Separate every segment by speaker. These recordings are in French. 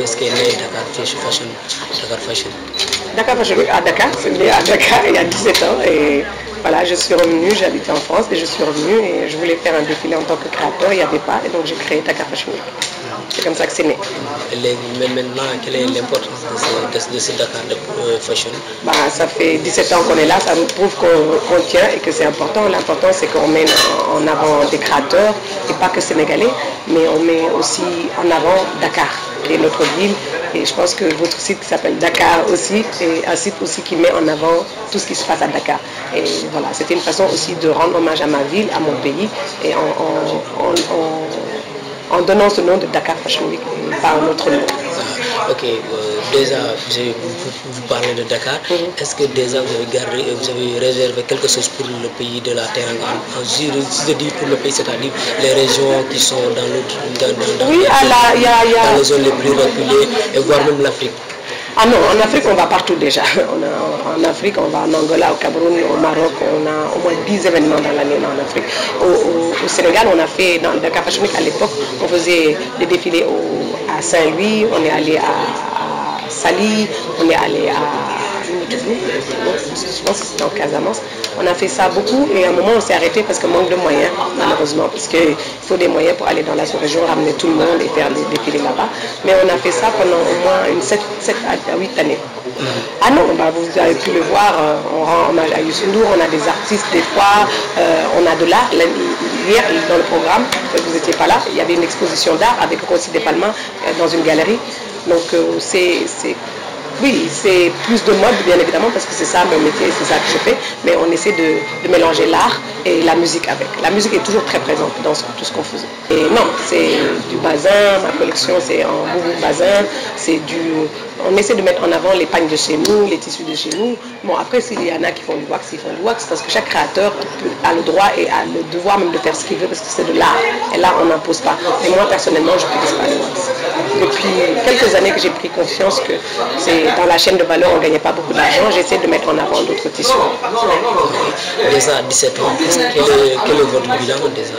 Speaker 1: est-ce qu'elle est Dakar Fashion, Dakar Fashion?
Speaker 2: Dakar Fashion Week à Dakar, c'est né à Dakar il y a 17 ans et voilà, je suis revenue, j'habitais en France et je suis revenue et je voulais faire un défilé en tant que créateur, il n'y avait pas et donc j'ai créé Dakar Fashion Week. C'est comme ça que c'est né.
Speaker 1: Mais maintenant, quelle est l'importance de ce Dakar Fashion?
Speaker 2: Bah, ça fait 17 ans qu'on est là, ça nous prouve qu'on tient et que c'est important. L'important c'est qu'on met en avant des créateurs et pas que sénégalais, mais on met aussi en avant Dakar, qui est notre ville. Et je pense que votre site s'appelle Dakar aussi, et un site aussi qui met en avant tout ce qui se passe à Dakar. Et voilà, c'était une façon aussi de rendre hommage à ma ville, à mon pays, et en donnant ce nom de Dakar Fashion Week, et pas un autre nom.
Speaker 1: Ok, déjà, vous parlez de Dakar. Est-ce que déjà vous avez réservé quelque chose pour le pays de la Teranga? Si je dis pour le pays, c'est-à-dire les régions qui sont dans les zones les plus reculées, et voire même l'Afrique.
Speaker 2: Ah non, en Afrique, on va partout déjà. En Afrique, on va en Angola, au Cameroun, au Maroc, on a au moins 10 événements dans l'année en Afrique. Au Sénégal, on a fait, dans le Dakar Fashion Week à l'époque, on faisait des défilés à Saint-Louis, on est allé à Sali, on est allé à... je pense que c'était en Casamance. On a fait ça beaucoup et à un moment on s'est arrêté parce que manque de moyens, malheureusement, parce qu'il faut des moyens pour aller dans la sous-région, ramener tout le monde et faire des défilés là-bas. Mais on a fait ça pendant au moins 7 à 8 années. Ah non, bah vous avez pu le voir, on rend hommage à Youssou N'Dour, on a des artistes des fois, on a de l'art. Hier, dans le programme, vous n'étiez pas là, il y avait une exposition d'art avec Rossi Despalma dans une galerie. Donc oui, c'est plus de mode, bien évidemment, parce que c'est ça mon métier, c'est ça que je fais, mais on essaie de mélanger l'art et la musique avec. La musique est toujours très présente dans tout ce qu'on faisait. Et non, c'est du bazin, ma collection c'est en boubou bazin, on essaie de mettre en avant les pagnes de chez nous, les tissus de chez nous. Bon, après, s'il y en a qui font du wax, ils font du wax, parce que chaque créateur a le droit et a le devoir même de faire ce qu'il veut, parce que c'est de l'art. Et là, on n'impose pas. Et moi, personnellement, je n'utilise pas le wax. Depuis quelques années que j'ai pris conscience que dans la chaîne de valeur, on ne gagnait pas beaucoup d'argent, j'essaie de mettre en avant d'autres tissus.
Speaker 1: Déjà à 17 ans, quel est votre bilan déjà?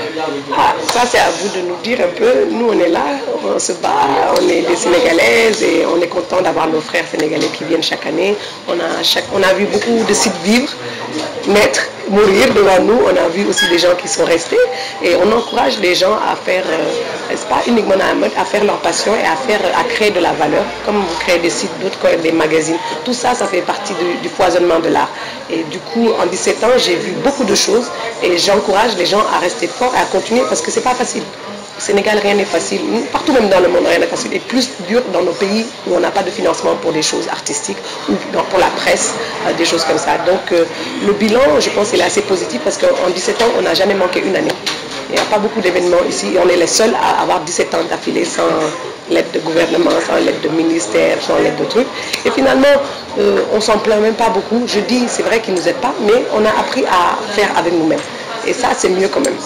Speaker 2: Ça, c'est à vous de nous dire un peu. Nous, on est là, on se bat, on est des Sénégalaises et on est content d'avoir nos frères sénégalais qui viennent chaque année. On a vu beaucoup de sites vivre, naître, mourir devant nous. On a vu aussi des gens qui sont restés et on encourage les gens à faire, c'est pas uniquement à faire leur passion et à créer de la valeur, comme vous créez des sites, d'autres des magazines. Tout ça, ça fait partie du foisonnement de l'art. Et du coup, en 17 ans, j'ai vu beaucoup de choses et j'encourage les gens à rester forts et à continuer parce que c'est pas facile. Au Sénégal, rien n'est facile. Partout même dans le monde, rien n'est facile. Et plus dur dans nos pays où on n'a pas de financement pour des choses artistiques ou pour la presse, des choses comme ça. Donc le bilan, je pense, il est assez positif parce qu'en 17 ans, on n'a jamais manqué une année. Il n'y a pas beaucoup d'événements ici. On est les seuls à avoir 17 ans d'affilée sans l'aide de gouvernement, sans l'aide de ministère, sans l'aide de trucs. Et finalement, on s'en plaint même pas beaucoup. Je dis, c'est vrai qu'ils ne nous aident pas, mais on a appris à faire avec nous-mêmes. Et ça, c'est mieux quand même.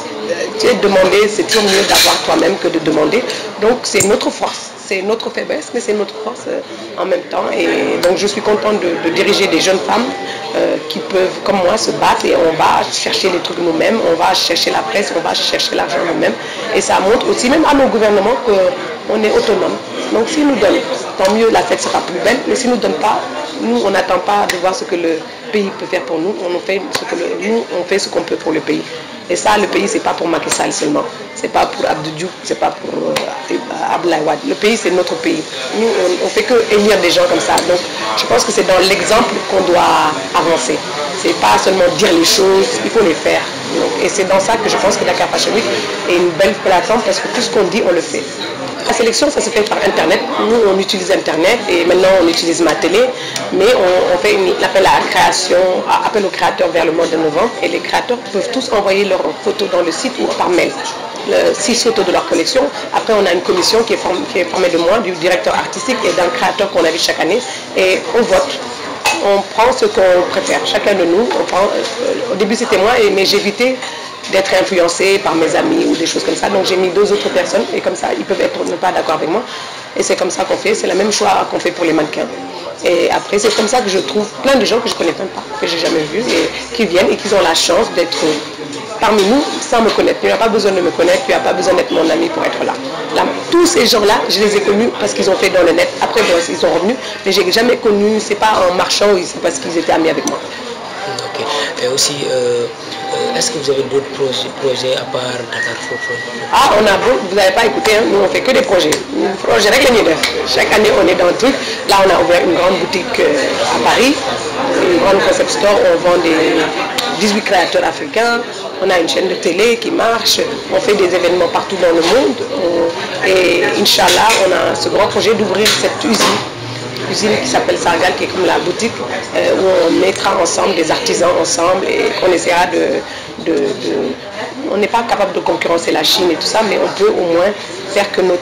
Speaker 2: Demander, c'est toujours mieux d'avoir toi-même que de demander. Donc, c'est notre force. C'est notre faiblesse, mais c'est notre force en même temps. Et donc, je suis contente de diriger des jeunes femmes qui peuvent, comme moi, se battre et on va chercher les trucs nous-mêmes, on va chercher la presse, on va chercher l'argent nous-mêmes. Et ça montre aussi, même à nos gouvernements, qu'on est autonome. Donc, s'ils nous donnent, tant mieux, la fête sera plus belle. Mais s'ils ne nous donnent pas, nous, on n'attend pas de voir ce que le pays peut faire pour nous. On fait ce qu'on peut pour le pays. Et ça, le pays, c'est pas pour Macky Sall seulement. C'est pas pour Abdou Diouf, c'est pas pour Abdoulaye Wade. Le pays, c'est notre pays. Nous, on fait que élire des gens comme ça. Donc, je pense que c'est dans l'exemple qu'on doit avancer. C'est pas seulement dire les choses, il faut les faire. Donc, et c'est dans ça que je pense que Dakar Fashion Week est une belle plateforme parce que tout ce qu'on dit, on le fait. La sélection, ça se fait par Internet. Nous, on utilise Internet et maintenant, on utilise ma télé. Mais on fait appel aux créateurs vers le mois de novembre. Et les créateurs peuvent tous envoyer leurs photos dans le site ou par mail. 6 photos de leur collection. Après, on a une commission qui est formée de moi, du directeur artistique et d'un créateur qu'on invite chaque année. Et on vote. On prend ce qu'on préfère. Chacun de nous, on prend. Au début, c'était moi, mais j'évitais d'être influencé par mes amis ou des choses comme ça. Donc j'ai mis 2 autres personnes et comme ça, ils peuvent être ne pas d'accord avec moi. Et c'est comme ça qu'on fait, c'est le même choix qu'on fait pour les mannequins. Et après, c'est comme ça que je trouve plein de gens que je ne connais même pas, que je n'ai jamais vus, et qui viennent et qui ont la chance d'être parmi nous sans me connaître. Tu n'as pas besoin de me connaître, tu n'as pas besoin d'être mon ami pour être là. Tous ces gens-là, je les ai connus parce qu'ils ont fait dans le net. Après, bon, ils sont revenus, mais je n'ai jamais connu, c'est pas en marchant, c'est parce qu'ils étaient amis avec moi.
Speaker 1: Ok. Et aussi, est-ce que vous avez d'autres projets à part Dakar Fofu?
Speaker 2: Ah, vous n'avez pas écouté, hein? Nous on fait que des projets. Projets réguliers. Chaque année on est dans le truc. Là on a ouvert une grande boutique à Paris, une grande concept store où on vend des 18 créateurs africains. On a une chaîne de télé qui marche. On fait des événements partout dans le monde. Et Inch'Allah, on a ce grand projet d'ouvrir cette usine qui s'appelle Sargal, qui est comme la boutique, où on mettra ensemble des artisans ensemble et qu'on essaiera on n'est pas capable de concurrencer la Chine et tout ça, mais on peut au moins faire que nos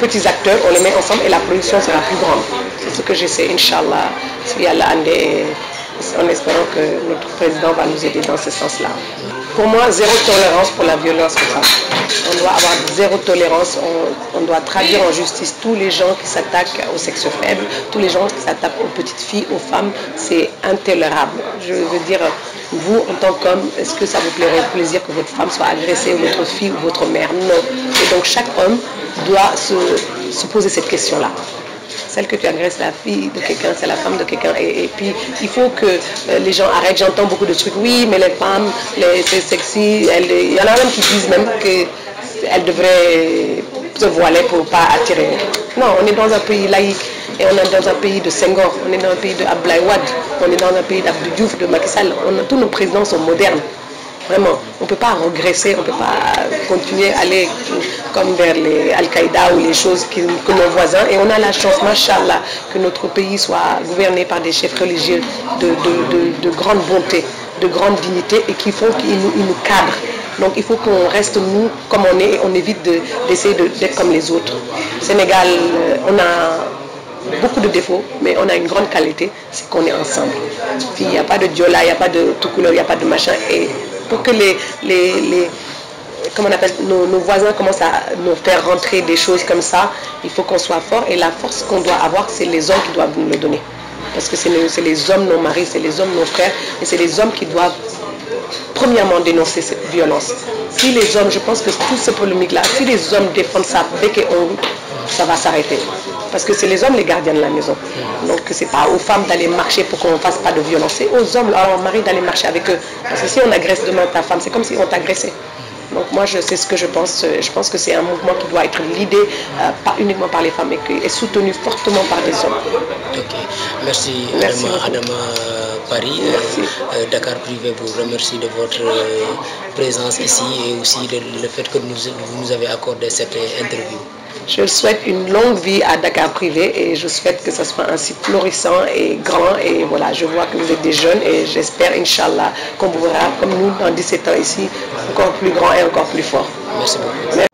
Speaker 2: petits acteurs, on les met ensemble et la production sera plus grande. C'est ce que j'essaie, Inch'Allah, en espérant que notre président va nous aider dans ce sens-là. Pour moi, zéro tolérance pour la violence comme ça. On doit avoir zéro tolérance, on doit traduire en justice tous les gens qui s'attaquent aux sexes faibles, tous les gens qui s'attaquent aux petites filles, aux femmes, c'est intolérable. Je veux dire, vous en tant qu'homme, est-ce que ça vous plairait plaisir que votre femme soit agressée, ou votre fille ou votre mère? Non. Et donc chaque homme doit se poser cette question-là. Celle que tu agresses, la fille de quelqu'un, c'est la femme de quelqu'un. Et puis, il faut que les gens arrêtent. J'entends beaucoup de trucs. Oui, mais les femmes, c'est sexy. Il y en a même qui disent même qu'elles devraient se voiler pour ne pas attirer. Non, on est dans un pays laïque. Et on est dans un pays de Senghor. On est dans un pays de Abdoulaye Wade. On est dans un pays d'Abdou Diouf, de Macky Sall. Tous nos présidents sont modernes. Vraiment, on ne peut pas regresser, on ne peut pas continuer à aller comme vers les Al-Qaïda ou les choses que nos voisins. Et on a la chance, machallah, que notre pays soit gouverné par des chefs religieux de grande bonté, de grande dignité et qu'ils nous cadrent. Donc il faut qu'on reste nous comme on est et on évite d'essayer d'être comme les autres. Au Sénégal, on a beaucoup de défauts, mais on a une grande qualité, c'est qu'on est ensemble. Il n'y a pas de diola, il n'y a pas de tout couleur, il n'y a pas de machin. Et pour que comment on appelle, nos voisins commencent à nous faire rentrer des choses comme ça, il faut qu'on soit fort. Et la force qu'on doit avoir, c'est les hommes qui doivent nous le donner. Parce que c'est les hommes, nos maris, c'est les hommes, nos frères, et c'est les hommes qui doivent premièrement dénoncer cette violence. Si les hommes, je pense que toute cette polémique-là, si les hommes défendent ça bec et ongles, ça va s'arrêter. Parce que c'est les hommes les gardiens de la maison. Donc c'est pas aux femmes d'aller marcher pour qu'on ne fasse pas de violence. C'est aux hommes, à leur mari d'aller marcher avec eux. Parce que si on agresse demain ta femme, c'est comme si on t'agressait. Donc moi, c'est ce que je pense. Je pense que c'est un mouvement qui doit être l'idée, pas uniquement par les femmes, mais qui est soutenu fortement par des hommes.
Speaker 1: Ok. Merci Adama Paris. Dakar Privé vous remercie de votre présence ici et aussi le fait que vous nous avez accordé cette interview.
Speaker 2: Je souhaite une longue vie à Dakar Privé et je souhaite que ce soit un site florissant et grand. Et voilà, je vois que vous êtes des jeunes et j'espère, Inch'Allah, qu'on vous verra comme nous dans 17 ans ici, encore plus grand et encore plus fort.
Speaker 1: Merci beaucoup.
Speaker 2: Merci.